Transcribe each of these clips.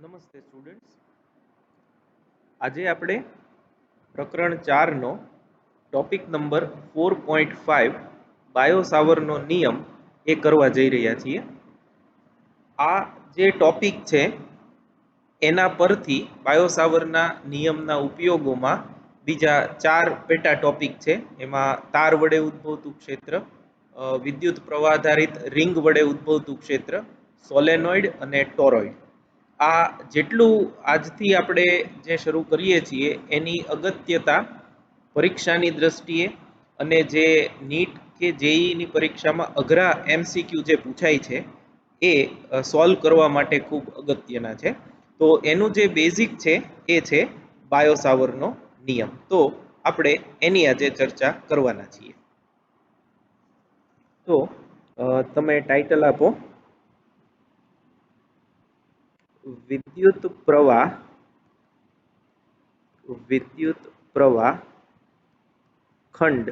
નમસ્તે સ્ટુડન્ટ્સ. આજે આપણે પ્રકરણ 4 નો ટોપિક નંબર 4.5 બાયોસાવરનો નિયમ એ કરવા જઈ રહ્યા છીએ. આ જે ટોપિક છે એના પરથી બાયોસાવરના નિયમના ઉપયોગોમાં બીજા 4 પેટા ટોપિક છે. એમાં તાર વડે ઉદ્ભવતું ક્ષેત્ર, વિદ્યુત પ્રવાહ આધારિત રિંગ વડે ઉદ્ભવતું ક્ષેત્ર, સોલેનોઇડ અને ટોરોઇડ. આ જેટલું આજથી આપણે જે શરૂ કરીએ છીએ એની અગત્યતા પરીક્ષાની દ્રષ્ટિએ અને જે નીટ કે જેઈની પરીક્ષામાં અઘરા એમસીક્યુ જે પૂછાય છે એ સોલ્વ કરવા માટે ખૂબ અગત્યના છે. તો એનું જે બેઝિક છે એ છે બાયોસાવરનો નિયમ. તો આપણે એની આજે ચર્ચા કરવાના છીએ. તો તમે ટાઇટલ આપો, વિદ્યુત પ્રવાહ ખંડ.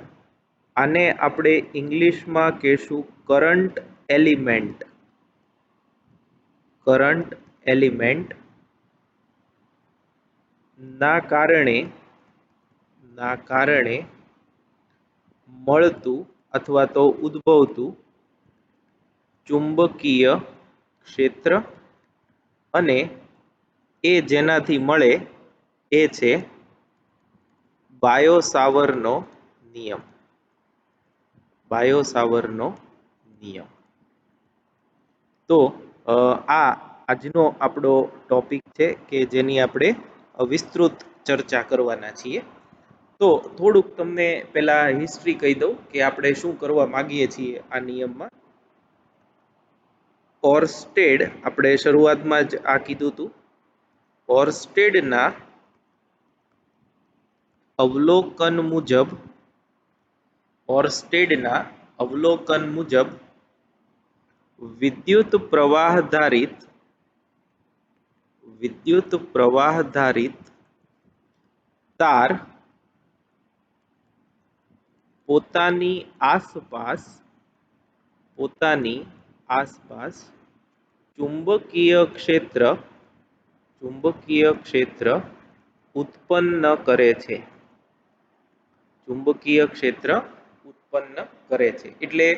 આને આપણે ઇંગ્લિશમાં કહેશું કરંટ એલિમેન્ટ ના કારણે મળતું અથવા તો ઉદ્ભવતું ચુંબકીય ક્ષેત્ર અને એ જેનાથી મળે એ છે બાયોસાવરનો નિયમ. તો આ આજનો આપણો ટોપિક છે કે જેની આપણે વિસ્તૃત ચર્ચા કરવાના છીએ. તો થોડુંક તમને પહેલા હિસ્ટ્રી કહી દઉં કે આપણે શું કરવા માંગીએ છીએ આ નિયમમાં. ઓર્સ્ટેડ, આપણે શરૂઆતમાં જ આ કીધું હતું, ઓર્સ્ટેડના અવલોકન મુજબ વિદ્યુત પ્રવાહધારિત તાર પોતાની આસપાસ ચુંબકીય ક્ષેત્ર ઉત્પન્ન કરે છે. એટલે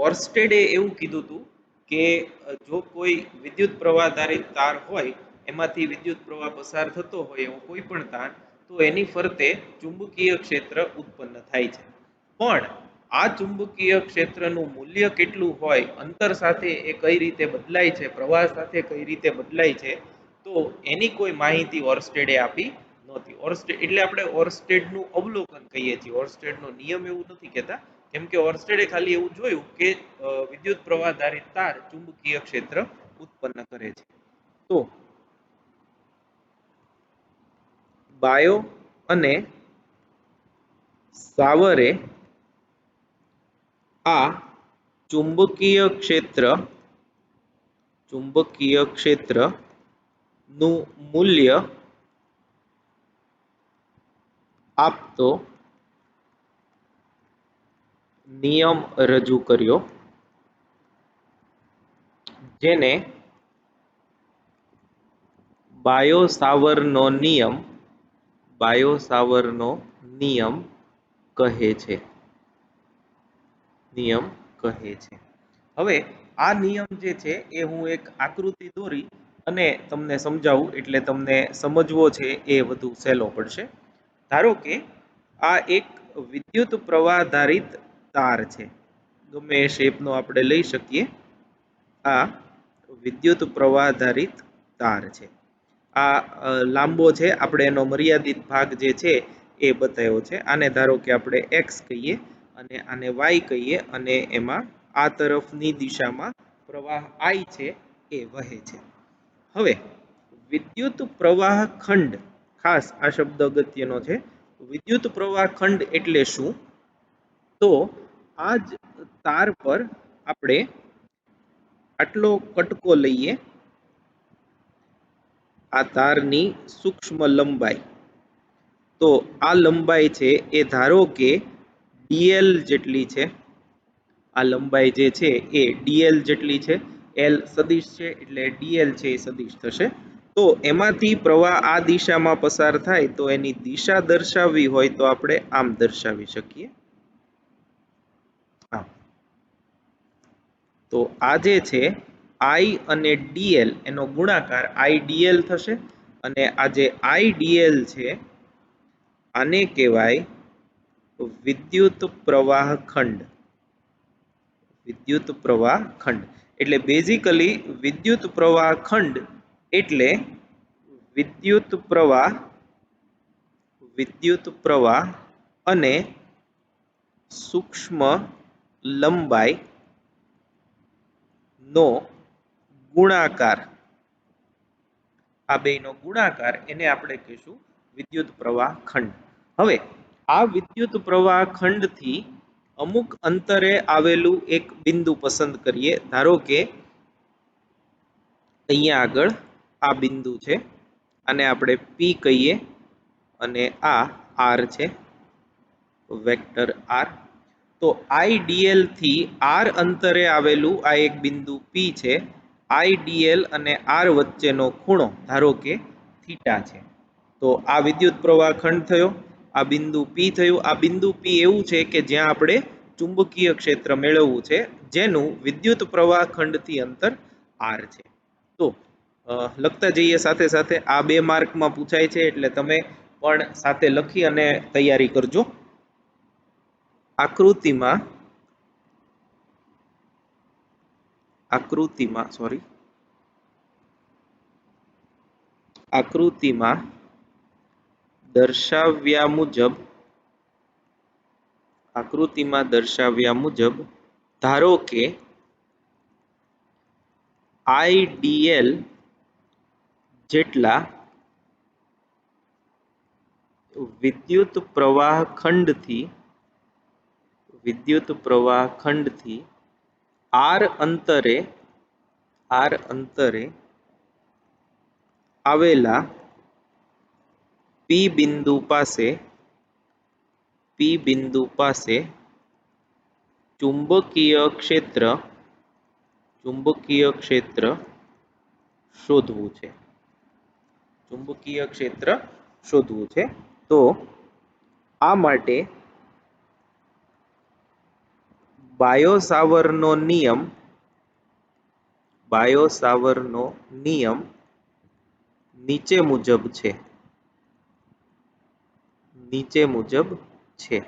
ઓર્સ્ટેડે એવું કીધું હતું કે જો કોઈ વિદ્યુત પ્રવાહ આધારિત તાર હોય, એમાંથી વિદ્યુત પ્રવાહ પસાર થતો હોય એવો કોઈ પણ તાર, તો એની ફરતે ચુંબકીય ક્ષેત્ર ઉત્પન્ન થાય છે. પણ આ ચુંબકીય ક્ષેત્રનું મૂલ્ય કેટલું હોય, અંતર સાથે એ કઈ રીતે બદલાય છે, પ્રવાહ સાથે કઈ રીતે બદલાય છે, તો એની કોઈ માહિતી ઓર્સ્ટેડે આપી નહોતી. એટલે આપણે ઓર્સ્ટેડનું અવલોકન કહીએ છીએ, ઓર્સ્ટેડનો નિયમ એવું નથી કહેતા, કેમ કે ઓર્સ્ટેડે ખાલી એવું જોયું કે વિદ્યુત પ્રવાહ આધારિત તાર ચુંબકીય ક્ષેત્ર ઉત્પન્ન કરે છે. તો બાયો અને સાવરે આ ચુંબકીય ક્ષેત્ર નું મૂલ્ય આપતો નિયમ રજૂ કર્યો, જેને બાયોસાવરનો નિયમ કહે છે. હવે આ નિયમ જે છે એ હું એક આકૃતિ દોરી અને તમને સમજાવું, એટલે તમને સમજવો છે એ વધુ સહેલો પડશે. ધારો કે આ એક વિદ્યુત પ્રવાહ આધારિત તાર છે, ગમે એ શેપનો આપણે લઈ શકીએ. આ વિદ્યુત પ્રવાહ આધારિત તાર છે. આ લાંબો છે, આપણે એનો મર્યાદિત ભાગ જે છે એ બતાવ્યો છે. આને ધારો કે આપણે x કહીએ અને આને y કહીએ, અને એમાં આ તરફની દિશામાં પ્રવાહ I છે એ વહે છે. હવે વિદ્યુત પ્રવાહ ખંડ, ખાસ આ શબ્દ અગત્યનો છે. વિદ્યુત પ્રવાહ ખંડ એટલે શું? તો આ જ તાર પર આપણે આટલો કટકો લઈએ, આ તારની સૂક્ષ્મ લંબાઈ. તો આ લંબાઈ છે એ ધારો કે dl જેટલી છે. આ લંબાઈ જે છે એ dl જેટલી છે. એલ સદિશ છે એટલે ડીએલ છે એ સદિશ થશે. તો એમાંથી પ્રવાહ આ દિશામાં પસાર થાય તો એની દિશા દર્શાવવી હોય તો આપણે આમ દર્શાવી શકીએ. આમ. તો આ જે છે આઈ અને ડીએલ એનો ગુણાકાર આઈડીએલ થશે અને આ જે આઈડીએલ છે આને કહેવાય વિદ્યુત પ્રવાહ ખંડ. વિદ્યુત પ્રવાહ ખંડ એટલે બેઝિકલી વિદ્યુત પ્રવાહ ખંડ એટલે વિદ્યુત પ્રવાહ અને સૂક્ષ્મ લંબાઈ નો ગુણાકાર. આ બેનો ગુણાકાર એને આપણે કહીશું વિદ્યુત પ્રવાહ ખંડ. હવે આ વિદ્યુત પ્રવાહ ખંડથી અમુક અંતરે આવેલું એક બિંદુ પસંદ કરીએ. ધારો કે અહીંયા આગળ આ બિંદુ છે, આને આપણે P કહીએ અને આ R છે, વેક્ટર R. તો IDL થી R અંતરે આવેલું આ એક બિંદુ P છે. IDL અને R વચ્ચેનો ખૂણો ધારો કે થીટા છે. તો આ વિદ્યુત પ્રવાહ ખંડ થયો, આ બિંદુ P થયું. આ બિંદુ P એવું છે કે જ્યાં આપણે ચુંબકીય ક્ષેત્ર મેળવવું છે, જેનું વિદ્યુત પ્રવાહ ખંડથી અંતર R છે. તો લખતા જઈએ સાથે સાથે. આ 2 માર્કમાં પૂછાય છે એટલે તમે પણ સાથે લખી અને તૈયારી કરજો. આકૃતિમાં દર્શાવ્યા મુજબ ધારો કે IDL જેટલા વિદ્યુત પ્રવાહ ખંડથી R અંતરે આવેલા P બિંદુ પાસે ચુંબકીય ક્ષેત્ર શોધવું છે. તો આ માટે બાયો-સાવરનો નિયમ નીચે મુજબ છે.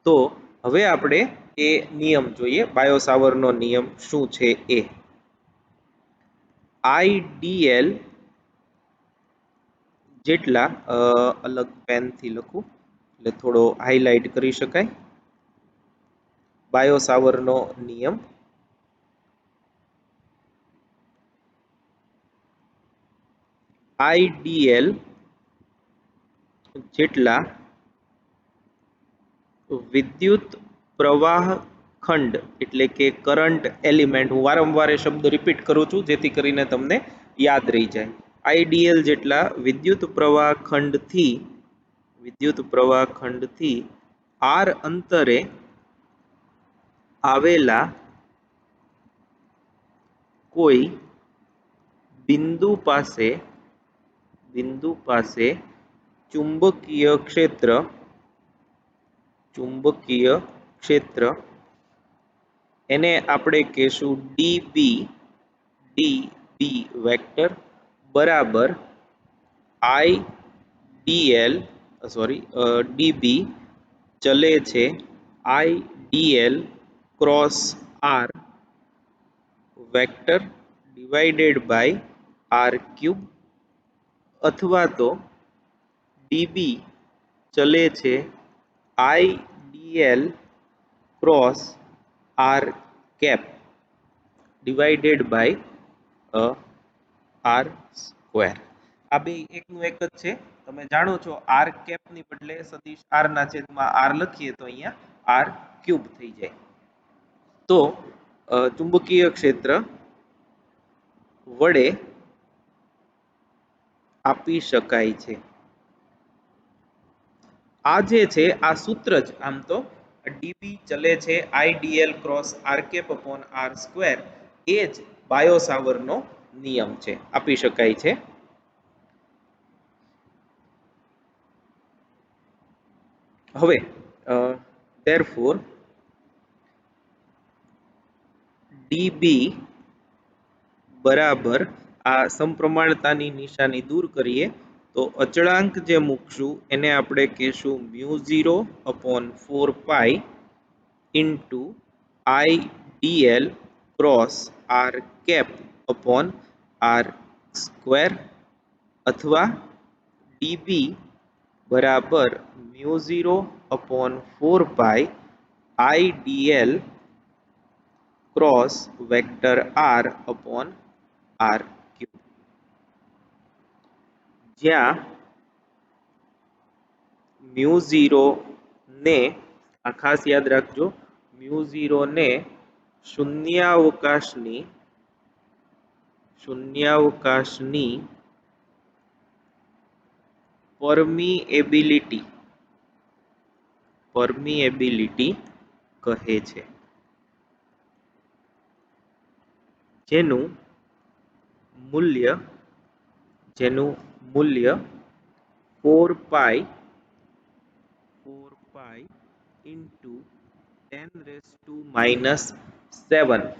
તો હવે આપણે એ નિયમ જોઈએ. બાયો-સાવરનો નિયમ શું છે એ. IDL જેટલા અલગ પેનથી લખું એટલે થોડો હાઇલાઇટ કરી શકાય. બાયો-સાવરનો નિયમ IDL જેટલા વિદ્યુત પ્રવાહ ખંડ એટલે કે કરંટ એલિમેન્ટ, હું વારંવાર એ શબ્દ રિપીટ કરું છું જેથી કરીને તમને યાદ રહી જાય. IDL જેટલા વિદ્યુત પ્રવાહ ખંડથી R અંતરે આવેલા કોઈ બિંદુ પાસે ચુંબકીય ક્ષેત્ર એને આપણે કહેશું DB વેક્ટર બરાબર DB ચલે છે IDL cross R vector divided by R cube, અથવા તો DB ચલે છે IDL cross R cap divided by R square. આ બે એકનું એક જ છે. તમે જાણો છો R કેપની બદલે સદિશ R ના છેદમાં R લખીએ તો અહીંયા R ક્યુબ થઈ જાય. તો ચુંબકીય ક્ષેત્ર વડે આપી શકાય છે. આ જે છે આ સૂત્ર જ આમ તો DB ચલે છે IDL cross R cap upon R square, એ જ બાયો સાવરનો નિયમ છે, આપી શકાય છે. હવે therefore dB બરાબર, આ સમપ્રમાણતાની નિશાની દૂર કરીએ તો અચળાંક જે મૂકશું એને આપણે કહેશું μ0 upon 4 pi into IDL cross R cap upon R square, અથવા dB બરાબર μ0 upon 4 pi IDL cross vector R upon R cube, જ્યાં μ0 ને, આ ખાસ યાદ રાખજો, μ0 ને શૂન્યાવકાશની પરમિએબિલિટી કહે છે, જેનું મૂલ્ય 4 pi into 10⁻⁷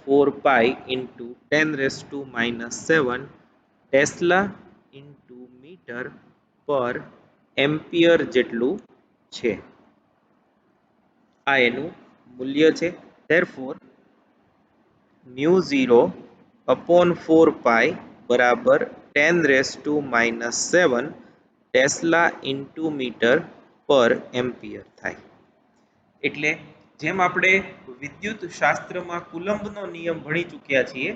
4 pi into 10⁻⁷ tesla into metre પર એમ્પિયર જેટલું છે. આ એનું મૂલ્ય છે. therefore μ0 upon 4 પાઈ બરાબર 10⁻⁷ ટેસ્લા ઇન્ટુ મીટર પર એમ્પિયર થાય. એટલે જેમ આપણે વિદ્યુત શાસ્ત્રમાં કુલંબનો નિયમ ભણી ચૂક્યા છીએ,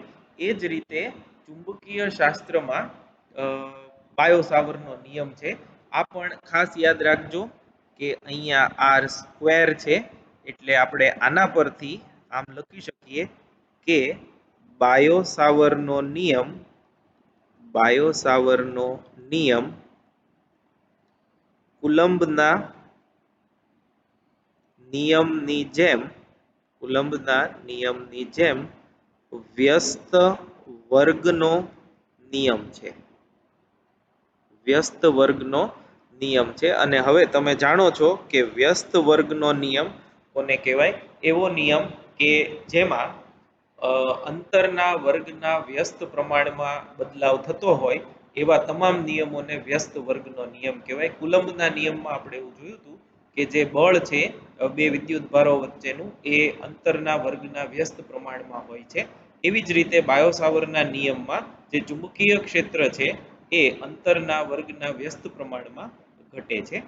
એ જ રીતે ચુંબકીય શાસ્ત્રમાં બાયો સાવરનો નિયમ છે. આ પણ ખાસ યાદ રાખજો કે અહીંયા આર સ્ક્વેર છે, એટલે આપણે આના પરથી આમ લખી શકીએ કે બાયો સાવરનો નિયમ કુલંબના નિયમની જેમ વ્યસ્ત વર્ગનો નિયમ છે. વ્યસ્ત વર્ગનો નિયમ છે. અને હવે તમે જાણો છો કે વ્યસ્ત વર્ગનો નિયમ કોને કહેવાય? એવો નિયમ કે જેમાં અંતરના વર્ગના વ્યસ્ત પ્રમાણમાં બદલાવ થતો હોય એવા તમામ નિયમોને વ્યસ્ત વર્ગનો નિયમ કહેવાય. કુલંબના નિયમમાં આપણે એવું જોયું હતું કે જે બળ છે બે વિદ્યુત ભારો વચ્ચેનું, એ અંતરના વર્ગના વ્યસ્ત પ્રમાણમાં હોય છે. એવી જ રીતે બાયો સાવરના નિયમમાં જે ચુંબકીય ક્ષેત્ર છે એ અંતરના વર્ગના વ્યસ્ત પ્રમાણમાં ઘટે છે.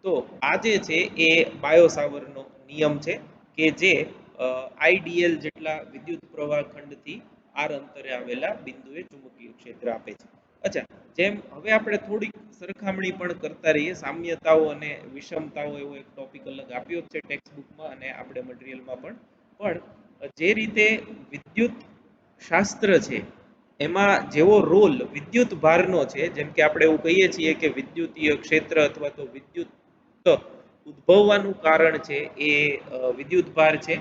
તો આ જે છે એ બાયો સાવરનો નિયમ છે કે જે આઈડીએલ જેટલા વિદ્યુત પ્રવાહ ખંડથી આર અંતરે આવેલા બિંદુએ ચુંબકીય ક્ષેત્ર આપે છે. અચ્છા, જેમ હવે આપણે થોડીક સરખામણી પણ કરતા રહીએ, સામ્યતાઓ અને વિષમતાઓ એવો એક ટોપિક અલગ આપ્યો છે ટેક્સ્ટ બુકમાં અને આપણે મટીરિયલમાં પણ જે રીતે વિદ્યુત શાસ્ત્ર છે એમાં જેવો રોલ વિદ્યુત ભારનો છે, જેમ કે આપણે એવું કહીએ છીએ કે વિદ્યુતીય ક્ષેત્ર અથવા તો વિદ્યુત ઉદ્ભવવાનું કારણ છે એ વિદ્યુત ભાર છે,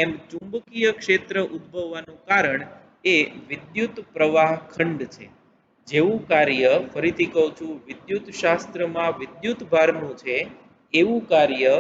એમ ચુંબકીય ક્ષેત્ર ઉદ્ભવવાનું કારણ એ વિદ્યુત પ્રવાહ ખંડ છે. જેવું કાર્ય, ફરીથી કહું છું, વિદ્યુત શાસ્ત્રમાં વિદ્યુત ભારનું છે, એવું કાર્ય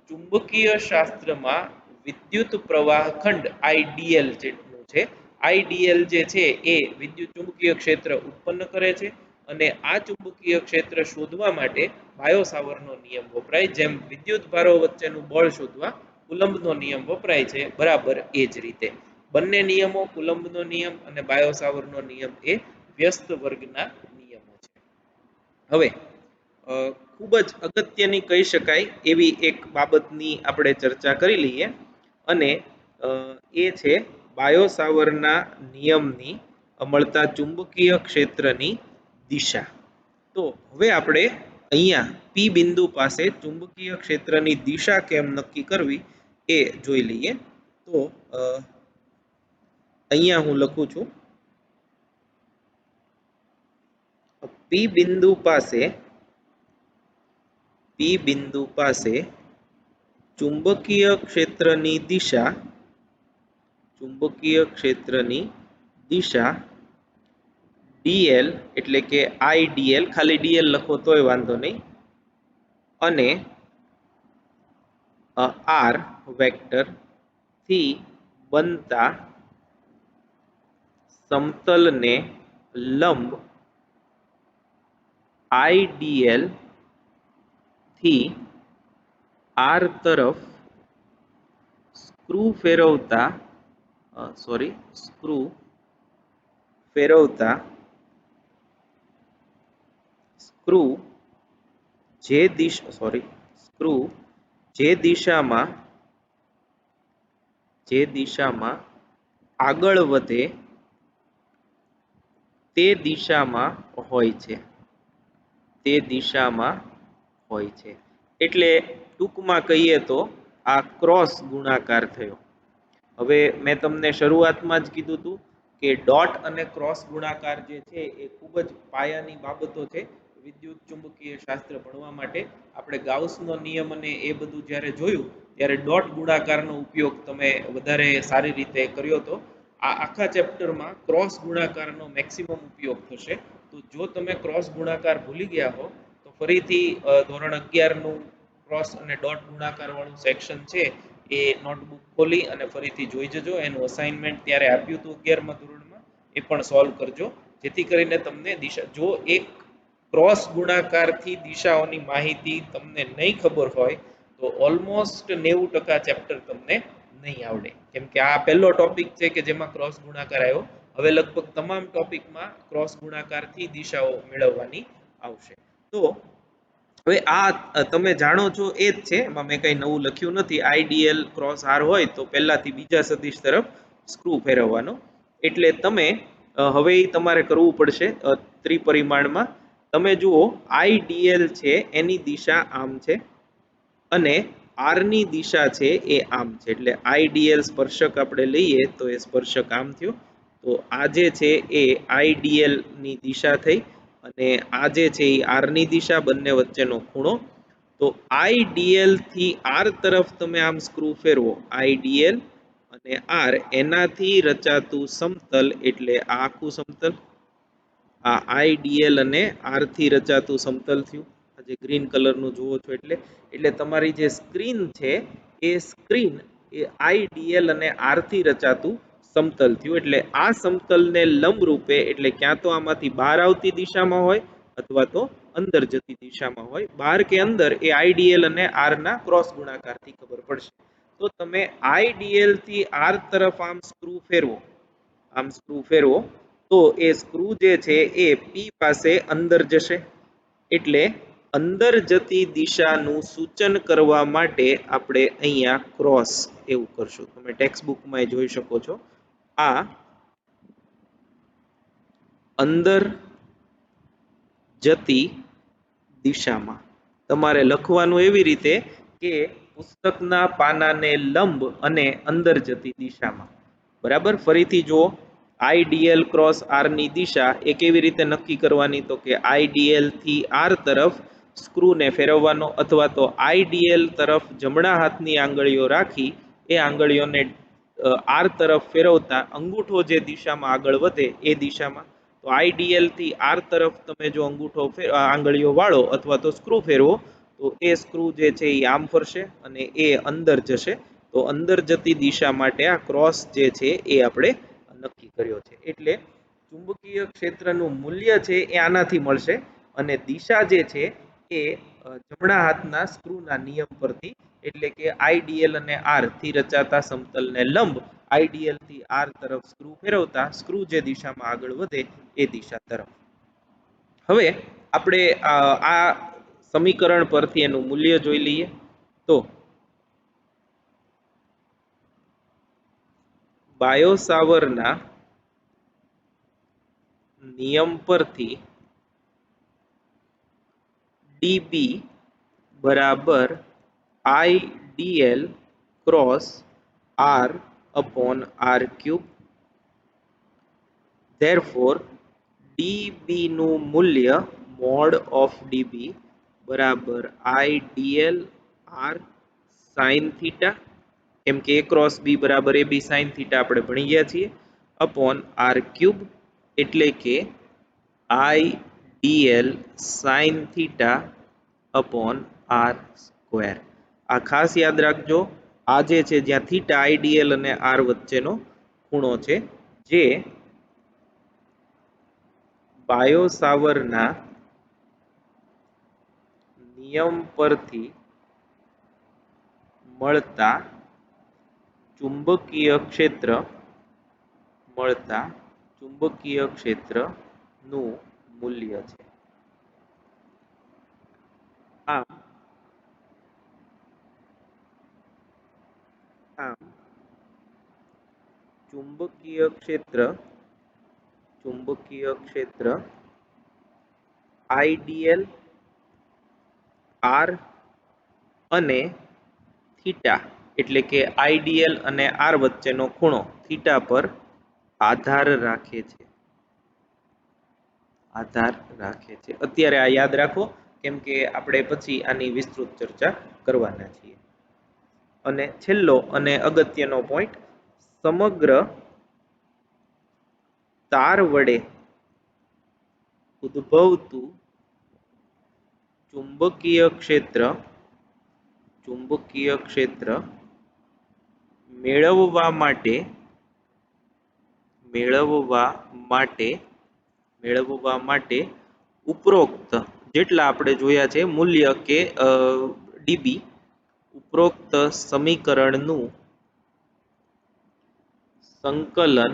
ચુંબકીય શાસ્ત્રમાં વિદ્યુત પ્રવાહ ખંડ આઈડીએલ જેટલું છે. આઈડીએલ જે છે એ વિદ્યુત ચુંબકીય ક્ષેત્ર ઉત્પન્ન કરે છે, અને આ ચુંબકીય ક્ષેત્ર શોધવા માટે બાયો સાવરનો નિયમ વપરાય. જેમ વિદ્યુત ભારો વચ્ચેનું બળ શોધવા કુલંબનો નિયમ વપરાય છે, બરાબર એ જ રીતે બંને નિયમો, કુલંબનો નિયમ અને બાયો સાવરનો નિયમ, એ વ્યસ્ત વર્ગના નિયમો છે. હવે ખૂબ જ અગત્યની કહી શકાય એવી એક બાબતની આપણે ચર્ચા કરી લઈએ, અને એ છે બાયો સાવરના નિયમની મળતા ચુંબકીય ક્ષેત્રની દિશા. તો હવે આપણે અહીંયા પી બિંદુ પાસે ચુંબકીય ક્ષેત્રની દિશા કેમ નક્કી કરવી એ જોઈ લઈએ. તો અહીંયા હું લખું છું, પી બિંદુ પાસે ચુંબકીય ક્ષેત્રની દિશા dl એટલે કે idl, ખાલી dl લખો તોય વાંધો નહીં, અને r વેક્ટર થી બનતા સમતલને લંબ idl થી r તરફ સ્ક્રૂ ફેરવતા સ્ક્રૂ જે દિશામાં આગળ વધે તે દિશામાં હોય છે. એટલે ટૂંકમાં કહીએ તો આ ક્રોસ ગુણાકાર થયો. હવે મેં તમને શરૂઆતમાં જ કીધું હતું કે ડોટ અને ક્રોસ ગુણાકાર જે છે એ ખૂબ જ પાયાની બાબતો છે વિદ્યુત ચુંબકીય શાસ્ત્ર ભણવા માટે. આપણે ગાઉસનો નિયમ અને એ બધું જ્યારે જોયું ત્યારે ડોટ ગુણાકારનો ઉપયોગ તમે વધારે સારી રીતે કર્યો હતો. આ આખા ચેપ્ટરમાં ક્રોસ ગુણાકારનો મેક્સિમમ ઉપયોગ થશે. તો જો તમે ક્રોસ ગુણાકાર ભૂલી ગયા હો તો ફરીથી ધોરણ 11નું ક્રોસ અને ડોટ ગુણાકાર વાળું સેક્શન છે એ નોટબુક ખોલી અને ફરીથી જોઈ જજો. એનું અસાઇનમેન્ટ ત્યારે આપ્યું હતું 11મા ધોરણમાં, એ પણ સોલ્વ કરજો, જેથી કરીને તમને દિશા, જો એક ક્રોસ ગુણાકારથી દિશાઓની માહિતી તમને નહીં ખબર હોય તો ઓલમોસ્ટ 90% ચેપ્ટર તમને નહીં આવડે. કેમ કે આ પહેલો ટોપિક છે કે જેમાં ક્રોસ ગુણાકાર આવ્યો. હવે લગભગ તમામ ટોપિકમાં ક્રોસ ગુણાકારથી દિશાઓ મેળવવાની આવશે. તો હવે આ તમે જાણો છો એ જ છે, એમાં મેં કંઈ નવું લખ્યું નથી. આઈડીએલ ક્રોસ આર હોય તો પહેલાથી બીજા સદિશ તરફ સ્ક્રૂ ફેરવવાનો. એટલે તમે હવે તમારે કરવું પડશે ત્રિપરિમાણમાં. તમે જુઓ આઈડીએલ છે એની દિશા આમ છે અને આર ની દિશા છે એ આમ છે. એટલે આઈડીએલ સ્પર્શક આપણે લઈએ તો એ સ્પર્શક આમ થયો. તો આ જે છે એ આઈડીએલ ની દિશા થઈ અને આ જે છે એ આર ની દિશા, બંને વચ્ચેનો ખૂણો. તો આઈડીએલ થી આર તરફ તમે આમ સ્ક્રૂ ફેરવો, આઈડીએલ અને આર, એનાથી રચાતું સમતલ એટલે આ આખું સમતલ, આ આઈડીએલ અને આર થી રચાતું સમતલ થયું. આ જે ગ્રીન કલરનું જુઓ છો એટલે તમારી જે સ્ક્રીન છે એ સ્ક્રીન એ આઈડીએલ અને આર થી રચાતું સમતલ થયું. એટલે આ સમતલને લંબ રૂપે, એટલે ક્યાં તો આમાંથી બહાર આવતી દિશામાં હોય અથવા તો અંદર જતી દિશામાં હોય. બહાર કે અંદર એ આઈડીએલ અને આર ના ક્રોસ ગુણાકારથી ખબર પડશે. તો તમે આઈડીએલ થી આર તરફ આમ સ્ક્રૂ ફેરવો તો એ સ્ક્રૂ જે છે એ પી પાસે અંદર જશે. એટલે અંદર જતી દિશાનું સૂચન કરવા માટે આપણે અહીંયા ક્રોસ એવું કરશું. તમે ટેક્સ્ટ બુકમાં જોઈ શકો છો. આ અંદર જતી દિશામાં તમારે લખવાનું એવી રીતે કે પુસ્તકના પાનાને લંબ અને અંદર જતી દિશામાં. બરાબર? ફરીથી જુઓ, આઈડીએલ ક્રોસ આર ની દિશા એ કેવી રીતે નક્કી કરવાની? તો કે આઈડીએલ થી આર તરફ સ્ક્રૂને ફેરવવાનો, અથવા તો આઈડીએલ તરફ જમણા હાથની આંગળીઓ રાખી એ આંગળીઓને આર તરફ ફેરવતા અંગૂઠો જે દિશામાં આગળ વધે એ દિશામાં. તો આઈડીએલ થી આર તરફ તમે જો અંગૂઠો આંગળીઓ વાળો અથવા તો સ્ક્રૂ ફેરવો તો એ સ્ક્રૂ જે છે એ આમ ફરશે અને એ અંદર જશે. તો અંદર જતી દિશા માટે આ ક્રોસ જે છે એ આપણે નક્કી કર્યો છે. એટલે ચુંબકીય ક્ષેત્રનું મૂલ્ય છે એ આનાથી મળશે અને દિશા જે છે એ જમણા હાથના સ્ક્રૂના નિયમ પરથી, એટલે કે આઈડીએલ અને આર થી રચાતા સમતલને લંબ આઈડીએલ થી આર તરફ સ્ક્રૂ ફેરવતા સ્ક્રૂ જે દિશામાં આગળ વધે એ દિશા તરફ. હવે આપણે આ સમીકરણ પરથી એનું મૂલ્ય જોઈ લઈએ. તો બાયો-સાવરના નિયમ પરથી dB બરાબર IDL cross R upon R cube. Therefore dB નું મૂલ્ય mod of dB બરાબર IDL R sin theta, કેમ કે A ક્રોસ B બરાબર AB sin theta આપણે ભણી ગયા છીએ. अपॉन आर क्यूब એટલે કે I dl sin theta upon R square. આ ખાસ યાદ રાખજો, આ જે છે જ્યાં થીટા આઈડીએલ અને આર વચ્ચેનો ખૂણો છે, જે બાયો સાવરના નિયમ પરથી મળતા ચુંબકીય ક્ષેત્રનું મૂલ્ય છે। આમ ચુંબકીય ક્ષેત્ર આઈડીએલ આર અને થીટા એટલે કે આઈડીએલ અને આર વચ્ચેનો ખૂણો થીટા પર આધાર રાખે છે। અત્યારે આ યાદ રાખો, કેમ કે આપણે પછી આની વિસ્તૃત ચર્ચા કરવાના છીએ। અને છેલ્લો અને અગત્યનો પોઈન્ટ, સમગ્ર તાર વડે ઉદ્ભવતું ચુંબકીય ક્ષેત્ર મેળવવા માટે ઉપરોક્ત જેટલા આપણે જોયા છે મૂલ્ય કે ડીબી, ઉપરોક્ત સમીકરણનું સંકલન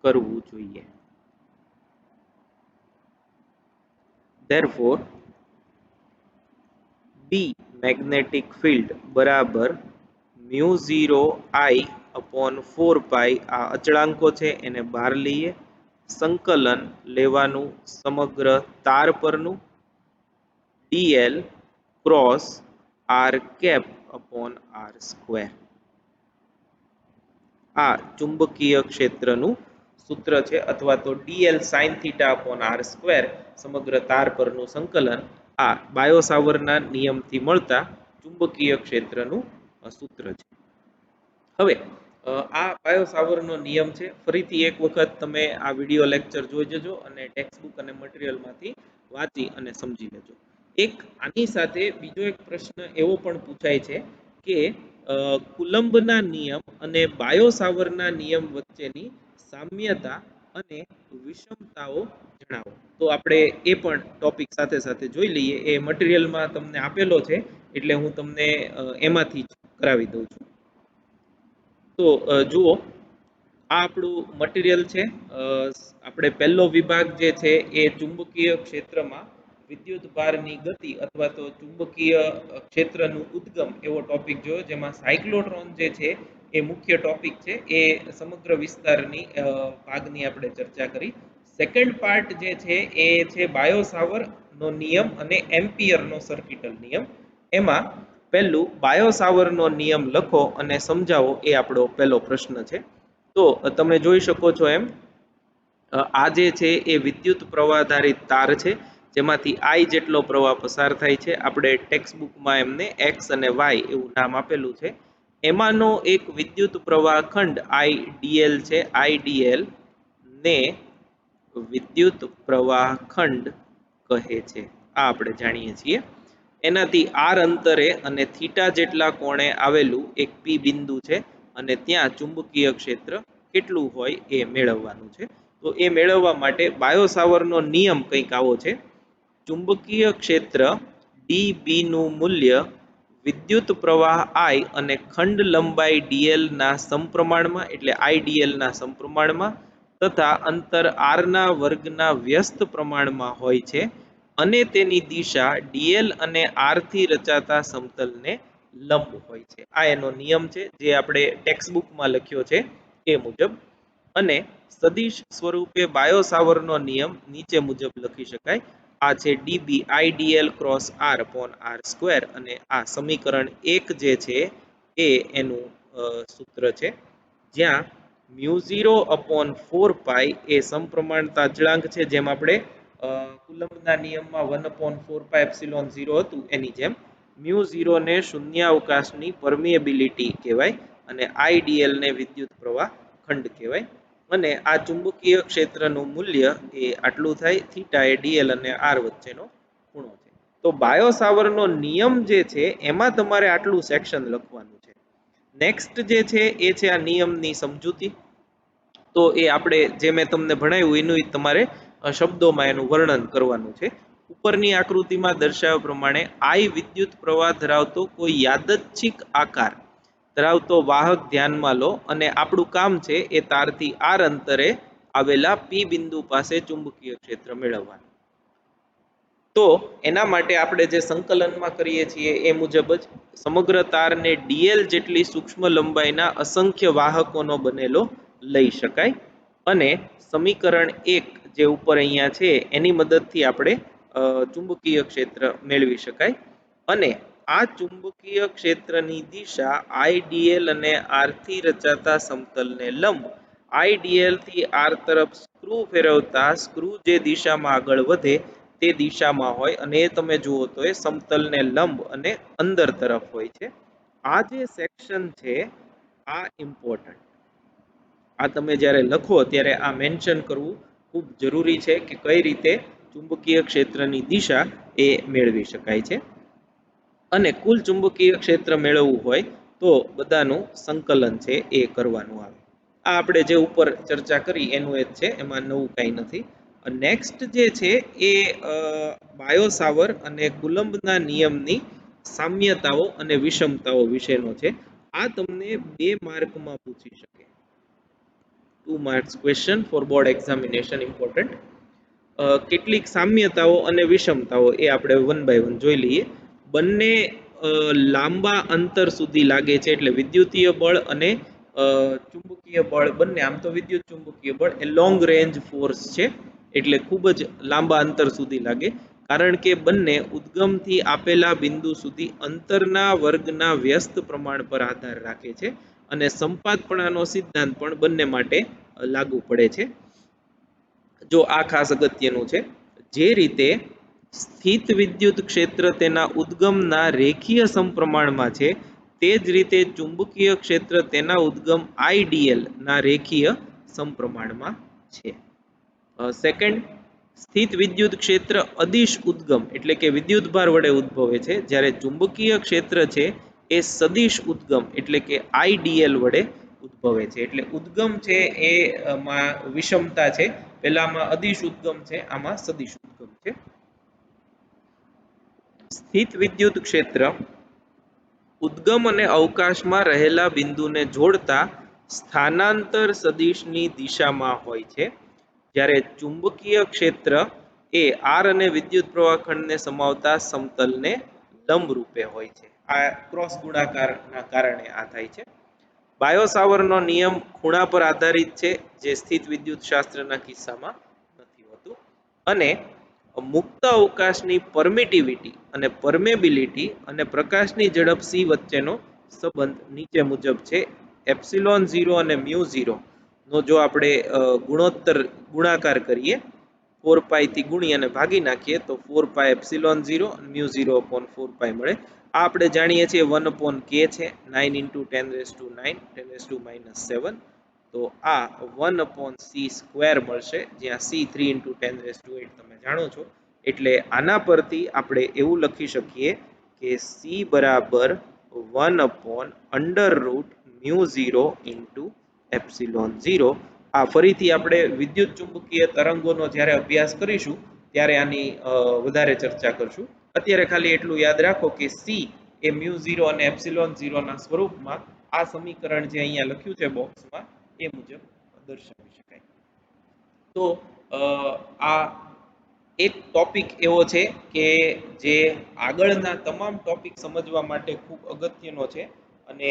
કરવું જોઈએ। Therefore, B મેગ્નેટિક ફિલ્ડ બરાબર મ્યુ 0 I અપોન 4 પાઈ, આ અચળાંકો છે એને બહાર લઈએ, સંકલન લેવાનું સમગ્ર તાર પરનું dl cross r cap upon r square. આ ચુંબકીય ક્ષેત્રનું સૂત્ર છે, અથવા તો dl sin theta upon r square સમગ્ર તાર પરનું સંકલન આ બાયો સાવરના નિયમથી મળતા ચુંબકીય ક્ષેત્રનું સૂત્ર છે। હવે આ બાયો સાવરનો નિયમ છે, ફરીથી એક વખત તમે આ વિડિયો લેક્ચર જોઈ જજો અને ટેક્સ્ટબુક અને મટીરિયલમાંથી વાંચી અને સમજી લેજો। એક આની સાથે બીજો એક પ્રશ્ન એવો પણ પૂછાય છે કે કુલંબના નિયમ અને બાયો સાવરના નિયમ વચ્ચેની સામ્યતા અને વિષમતાઓ જણાવો। તો આપણે એ પણ ટોપિક સાથે સાથે જોઈ લઈએ। એ મટીરિયલમાં તમને આપેલો છે, એટલે હું તમને એમાંથી જ કરાવી દઉં છું। તો જુઓ, આ આપણું મટીરિયલ છે। આપણે પહેલો વિભાગ જે છે એ ચુંબકીય ક્ષેત્રમાં વિદ્યુત ભારની ગતિ અથવા તો ચુંબકીય ક્ષેત્રનું ઉદ્ગમ એવો ટોપિક જોયો, જેમાં સાયક્લોટ્રોન જે છે એ મુખ્ય ટોપિક છે। એ સમગ્ર વિસ્તારની ભાગની આપણે ચર્ચા કરી। સેકન્ડ પાર્ટ જે છે એ છે બાયો સાવર નો નિયમ અને એમ્પિયર નો સર્કિટલ નિયમ। એમાં પહેલું બાયો સાવરનો નિયમ લખો અને સમજાવો, એ આપણો પહેલો પ્રશ્ન છે। તો તમે જોઈ શકો છો એમ, આ જે છે એ વિદ્યુત પ્રવાહ ધારિત તાર છે, જેમાંથી I જેટલો પ્રવાહ પસાર થાય છે। આપણે ટેક્સ્ટબુકમાં એમને x અને y એવું નામ આપેલું છે। એમાંનો એક વિદ્યુત પ્રવાહ ખંડ IDL છે। IDL ને વિદ્યુત પ્રવાહ ખંડ કહે છે, આ આપણે જાણીએ છીએ। એનાથી r અંતરે અને થીટા જેટલા કોણે આવેલું એક P બિંદુ છે, અને ત્યાં ચુંબકીય ક્ષેત્ર કેટલું હોય એ મેળવવાનું છે। તો એ મેળવવા માટે બાયો સાવરનો નિયમ કંઈક આવો છે, ચુંબકીય ક્ષેત્ર dB નું મૂલ્ય વિદ્યુત પ્રવાહ I અને ખંડ લંબાઈ dl ના સમપ્રમાણમાં, એટલે IDL ના સમપ્રમાણમાં તથા અંતર r ના વર્ગના વ્યસ્ત પ્રમાણમાં હોય છે, અને તેની દિશા dl અને r થી રચાતા સમતલને લંબ હોય છે। આ એનો નિયમ છે, જે આપણે ટેક્સ્ટબુકમાં લખ્યો છે એ મુજબ। અને સદિશ સ્વરૂપે બાયો સાવરનો નિયમ નીચે મુજબ લખી શકાય। આ છે dB IDL cross r upon r square, અને આ સમીકરણ 1 જે છે એ એનું સૂત્ર છે, જ્યાં મ્યુ 0 અપોન 4 પાઈ એ સમપ્રમાણતા અચળાંક છે, જેમ આપણે કુલંબના નિયમમાં 1 અપોન 4 પાઈ એપ્સિલોન 0 હતું એની જેમ મ્યુ 0 ને શૂન્યાવકાશની પરમિએબિલિટી કહેવાય, અને IDL ને વિદ્યુત પ્રવાહ ખંડ કહેવાય। અને આ ચુંબકીય ક્ષેત્રનું મૂલ્ય એ આટલું થાય, થીટા એ ડીએલ અને આર વચ્ચેનો ખૂણો છે. તો બાયો સાવરનો નિયમ જે છે એમાં તમારે આટલું સેક્શન લખવાનું છે. નેક્સ્ટ જે છે એ છે આ નિયમની સમજૂતી. તો એ આપણે જે મેં તમને ભણાવ્યું એનું તમારે શબ્દોમાં એનું વર્ણન કરવાનું છે. ઉપરની આકૃતિમાં દર્શાવ્યા પ્રમાણે આઈ વિદ્યુત પ્રવાહ ધરાવતો કોઈ યાદચ્છિક આકાર ધરાવતો વાહક ધ્યાનમાં લો અને આપણું કામ છે એ તારથી આર અંતરે આવેલા પી બિંદુ પાસે ચુંબકીય ક્ષેત્ર મેળવવાનું. તો એના માટે આપણે જે સંકલનમાં કરીએ છીએ એ મુજબ જ સમગ્ર તારને ડીએલ જેટલી સૂક્ષ્મ લંબાઈના અસંખ્ય વાહકોનો બનેલો લઈ શકાય અને સમીકરણ 1 જે ઉપર અહીંયા છે એની મદદથી આપણે ચુંબકીય ક્ષેત્ર મેળવી શકાય અને આ ચુંબકીય ક્ષેત્રની દિશા આઈડીએલ અને આર થી રચાતા સમતલને લંબ આઈડીએલ થી આર તરફ સ્ક્રૂ ફેરવતા સ્ક્રૂ જે દિશામાં આગળ વધે તે દિશામાં હોય અને એ તમે જુઓ તો એ સમતલને લંબ અને અંદર તરફ હોય છે. આ જે સેક્શન છે આ ઇમ્પોર્ટન્ટ, આ તમે જ્યારે લખો ત્યારે આ મેન્શન કરવું ખૂબ જરૂરી છે કે કઈ રીતે ચુંબકીય ક્ષેત્રની દિશા એ મેળવી શકાય છે. અને કુલ ચુંબકીય ક્ષેત્ર મેળવવું હોય તો બધાનું સંકલન છે એ કરવાનું આવે. આ આપણે જે ઉપર ચર્ચા કરી એનું જ છે, એમાં નવું કંઈ નથી. નેક્સ્ટ જે છે એ બાયો સાવર અને કુલંબના નિયમની સામ્યતાઓ અને વિષમતાઓ વિશેનો છે. આ તમને 2 માર્કમાં પૂછી શકે. 2 marks question for board examination important. કેટલીક સામ્યતાઓ અને વિષમતાઓ એ આપણે 1 બાય 1 જોઈ લઈએ. બંને લાંબા અંતર સુધી લાગે છે, એટલે વિદ્યુતીય બળ અને ચુંબકીય બળ બંને, આમ તો વિદ્યુત ચુંબકીય બળ એ લોંગ રેન્જ ફોર્સ છે, એટલે ખૂબ જ લાંબા અંતર સુધી લાગે, કારણ કે બંને ઉદ્ગમથી આપેલા બિંદુ સુધી અંતરના વર્ગના વ્યસ્ત પ્રમાણ પર આધાર રાખે છે અને સંપાતપણાનો સિદ્ધાંત પણ બંને માટે લાગુ પડે છે. જો આ ખાસ અગત્યનું છે, જે રીતે સ્થિત વિદ્યુત ક્ષેત્ર તેના ઉદ્ગમના રેખીય સમપ્રમાણમાં છે તે જ રીતે ચુંબકીય ક્ષેત્ર તેના ઉદ્ગમ આઈડીએલ ના રેખીય સમપ્રમાણમાં છે. સેકન્ડ, સ્થિત વિદ્યુત ક્ષેત્ર અદિશ ઉદ્ગમ એટલે કે વિદ્યુતભાર વડે ઉદ્ભવે છે, જ્યારે ચુંબકીય ક્ષેત્ર છે એ સદિશ ઉદ્ગમ એટલે કે આઈડીએલ વડે ઉદ્ભવે છે. એટલે ઉદ્ગમ છે એ માં વિષમતા છે, પેલામાં અદિશ ઉદ્ગમ છે, આમાં સદિશ ઉદ્ગમ છે. સ્થિત વિદ્યુત ક્ષેત્ર ઉદ્ગમ અને અવકાશમાં રહેલા બિંદુને જોડતા સ્થાનાંતર સદિશની દિશામાં હોય છે, જ્યારે ચુંબકીય ક્ષેત્ર એ આર અને વિદ્યુત પ્રવાહ ખંડને સમાવતા સમતલને લંબ રૂપે હોય છે. આ ક્રોસ ગુણાકારના કારણે આ થાય છે. બાયો સાવરનો નિયમ ખૂણા પર આધારિત છે, જે સ્થિત વિદ્યુત શાસ્ત્રના કિસ્સામાં નથી હોતું. અને મુક્ત અવકાશની પરમિટિવિટી અને પરમેબિલિટી અને પ્રકાશની ઝડપ c વચ્ચેનો સંબંધ નીચે મુજબ છે. એપ્સિલોન 0 અને મ્યુ 0 નો જો આપણે ગુણાકાર કરીએ, 4 પાઈ થી ગુણી અને ભાગી નાખીએ તો 4 પાઈ એપ્સિલોન 0 અને મ્યુ 0 અપોન 4 પાઈ મળે. આ આપણે જાણીએ છીએ 1 અપોન k છે, 9 into 10⁻⁹ 10⁻⁷. તો આ 1 અપોન c સ્ક્વેર મળશે, જ્યાં c 3 into 10⁸ તમે જાણો છો. એટલે આના પરથી આપણે એવું લખી શકીએ કે c બરાબર 1 અપોન √μ0 into એપ્સિલોન 0. આ ફરીથી આપણે વિદ્યુત ચુંબકીય તરંગોનો જ્યારે અભ્યાસ કરીશું ત્યારે આની વધારે ચર્ચા કરશું. અત્યારે ખાલી એટલું યાદ રાખો કે c એ μ0 અને એપ્સિલોન 0 ના સ્વરૂપમાં આ સમીકરણ જે અહીંયા લખ્યું છે બોક્સમાં એ મુજબ દર્શાવી શકાય. તો આ એક ટોપિક એવો છે કે જે આગળના તમામ ટોપિક સમજવા માટે ખૂબ અગત્યનો છે, અને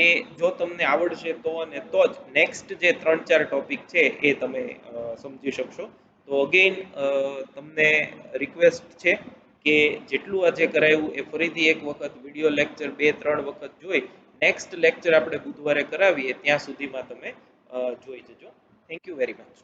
એ જો તમને આવડશે તો અને તો જ નેક્સ્ટ જે 3-4 ટોપિક છે એ તમે સમજી શકશો. તો અગેઇન તમને રિક્વેસ્ટ છે કે જેટલું આજે કરાયું એ ફરીથી એક વખત વિડીયો લેક્ચર 2-3 વખત જોઈ નેક્સ્ટ લેક્ચર આપણે બુધવારે કરાવીએ ત્યાં સુધીમાં તમે જોઈ જજો. Thank you very much.